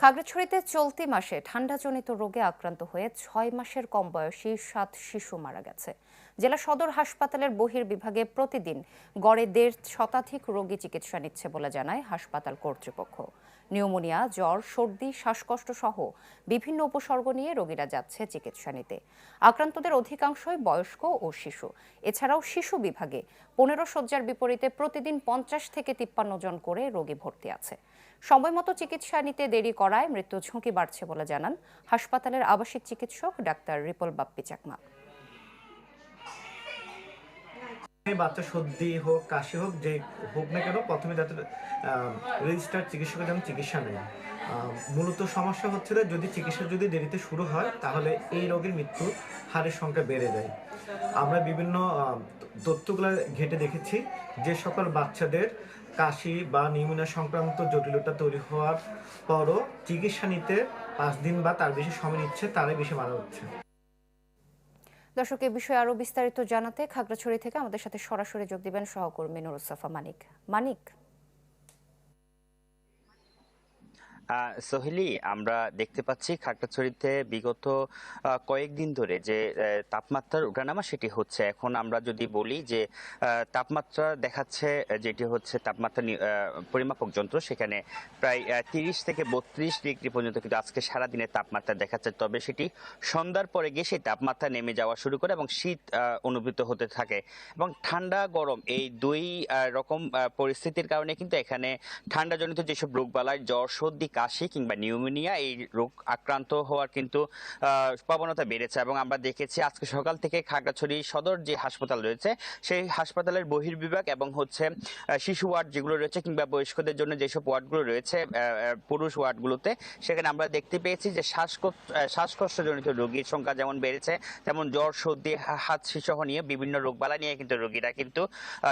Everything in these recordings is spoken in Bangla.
খাগড়াছড়িতে চলতি মাসে ঠান্ডাজনিত রোগে আক্রান্ত হয়ে ৬ মাসের কম বয়সী ৭ শিশু মারা গেছে। জেলা সদর হাসপাতালের বহির্বিভাগে প্রতিদিন গড়ে ১.৫ শতাধিক রোগী চিকিৎসা নিচ্ছে বলে জানায় হাসপাতাল কর্তৃপক্ষ। নিউমোনিয়া, জ্বর, সর্দি, শ্বাসকষ্ট সহ বিভিন্ন উপসর্গ নিয়ে রোগীরা যাচ্ছে চিকিৎসা নিতে। আক্রান্তদের অধিকাংশই বয়স্ক ও শিশু। এছাড়াও শিশু বিভাগে ১৫ শয্যার বিপরীতে প্রতিদিন ৫০ থেকে ৫৩ জন করে রোগী ভর্তি আছে। সময়মতো চিকিৎসা নিতে দেরি করায় মৃত্যু ঝুঁকি বাড়ছে বলে জানান হাসপাতালের আবাসিক চিকিৎসক ডাক্তার রিপল বাপ্পি চাকমা। বাচ্চা সর্দি হোক, কাশি হোক, যে হোক না কেন, প্রথমে যাতে রেজিস্টার্ড চিকিৎসকের যেমন চিকিৎসা নেয়। মূলত সমস্যা হচ্ছে যে চিকিৎসা যদি দেরিতে শুরু হয় তাহলে এই রোগের মৃত্যু হারের সংখ্যা বেড়ে যায়। আমরা বিভিন্ন তথ্যগুলো ঘেঁটে দেখেছি যে সকল বাচ্চাদের কাশি বা নিউমোনিয়া সংক্রান্ত জটিলতা তৈরি হওয়ার পরও চিকিৎসা নিতে 5 দিন বা তার বেশি সময় নিচ্ছে, তারাই বেশি মারা হচ্ছে। দর্শক, এ বিষয়ে আরো বিস্তারিত জানাতে খাগড়াছড়ি থেকে আমাদের সাথে সরাসরি যোগ দিবেন সহকর্মী নুরুসফা মানিক। সোহেলি, আমরা দেখতে পাচ্ছি খাগড়াছড়িতে বিগত কয়েকদিন ধরে যে তাপমাত্রার ওঠানামা সেটি হচ্ছে। এখন আমরা যদি বলি যে তাপমাত্রা দেখাচ্ছে, যেটি হচ্ছে তাপমাত্রা পরিমাপক যন্ত্র, সেখানে প্রায় 30 থেকে 32 ডিগ্রি পর্যন্ত কিন্তু আজকে সারাদিনের তাপমাত্রা দেখাচ্ছে। তবে সেটি সন্ধ্যার পরে গিয়ে সেই তাপমাত্রা নেমে যাওয়া শুরু করে এবং শীত অনুভূত হতে থাকে এবং ঠান্ডা গরম এই দুই রকম পরিস্থিতির কারণে কিন্তু এখানে ঠান্ডাজনিত যেসব রোগবালাই, জ্বর, সর্দি, কাশি কিংবা নিউমোনিয়া, এই রোগ আক্রান্ত হওয়ার কিন্তু প্রবণতা বেড়েছে। এবং আমরা দেখেছি আজকে সকাল থেকে খাগড়াছড়ি সদর যে হাসপাতাল রয়েছে সেই হাসপাতালের বহির্বিভাগ এবং হচ্ছে শিশু ওয়ার্ড যেগুলো রয়েছে কিংবা বয়স্কদের জন্য যেসব ওয়ার্ডগুলো রয়েছে পুরুষ ওয়ার্ডগুলোতে, সেখানে আমরা দেখতে পেয়েছি যে শ্বাসকষ্টজনিত রোগীর সংখ্যা যেমন বেড়েছে, তেমন জ্বর, সর্দি, হাঁচি সহ নিয়ে বিভিন্ন রোগবালা নিয়ে কিন্তু রোগীরা কিন্তু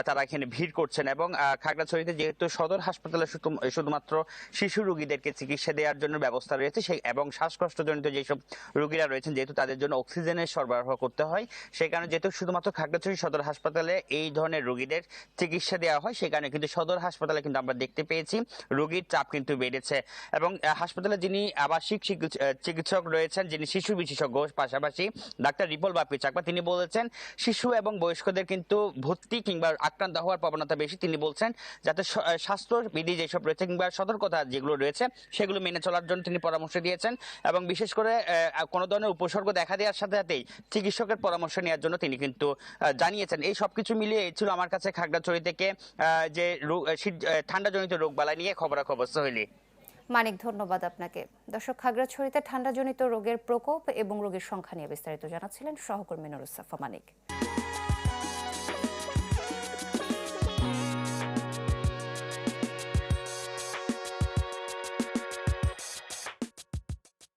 তারা এখানে ভিড় করছেন। এবং খাগড়াছড়িতে যেহেতু সদর হাসপাতালে শুধুমাত্র শিশু রোগীদেরকে চিকিৎসা দেওয়ার জন্য ব্যবস্থা রয়েছে, সেই এবং শ্বাসকষ্টজনিত যেসব রোগীরা রয়েছেন, যেহেতু তাদের জন্য অক্সিজেনের সরবরাহ করতে হয়, সেই কারণে যেহেতু শুধুমাত্র খাগড়াছড়ি সদর হাসপাতালে এই ধরনের রোগীদের চিকিৎসা দেওয়া হয়, সেই কারণে কিন্তু সদর হাসপাতালে কিন্তু আমরা দেখতে পেয়েছি রোগীর চাপ কিন্তু বেড়েছে। এবং হাসপাতালে যিনি আবাসিক চিকিৎসক রয়েছেন, যিনি শিশু বিশেষজ্ঞ, পাশাপাশি ডাক্তার রিপল বাপ্পি চাকমা, তিনি বলেছেন শিশু এবং বয়স্কদের কিন্তু ভর্তি কিংবা আক্রান্ত হওয়ার প্রবণতা বেশি। তিনি বলছেন যাতে স্বাস্থ্যবিধি যেসব রয়েছে কিংবা সতর্কতা যেগুলো রয়েছে সেগুলো মেনে চলার জন্য তিনি পরামর্শ দিয়েছেন এবং বিশেষ করে কোনো ধরনের উপসর্গ দেখা দেওয়ার সাথে সাথেই চিকিৎসকের পরামর্শ নেওয়ার জন্য তিনি কিন্তু জানিয়েছেন। এই সবকিছু মিলিয়ে ছিল আমার কাছে খাগড়াছড়ি থেকে যে ঠান্ডাজনিত রোগবালাই নিয়ে খবরাখবর। সোহেলি, মানিক, ধন্যবাদ আপনাকে। দর্শক, খাগড়াছড়িতে ঠান্ডাজনিত রোগের প্রকোপ এবং রোগীর সংখ্যা নিয়ে বিস্তারিত জানাচ্ছিলেন সহকর্মী নুরুসফা মানিক।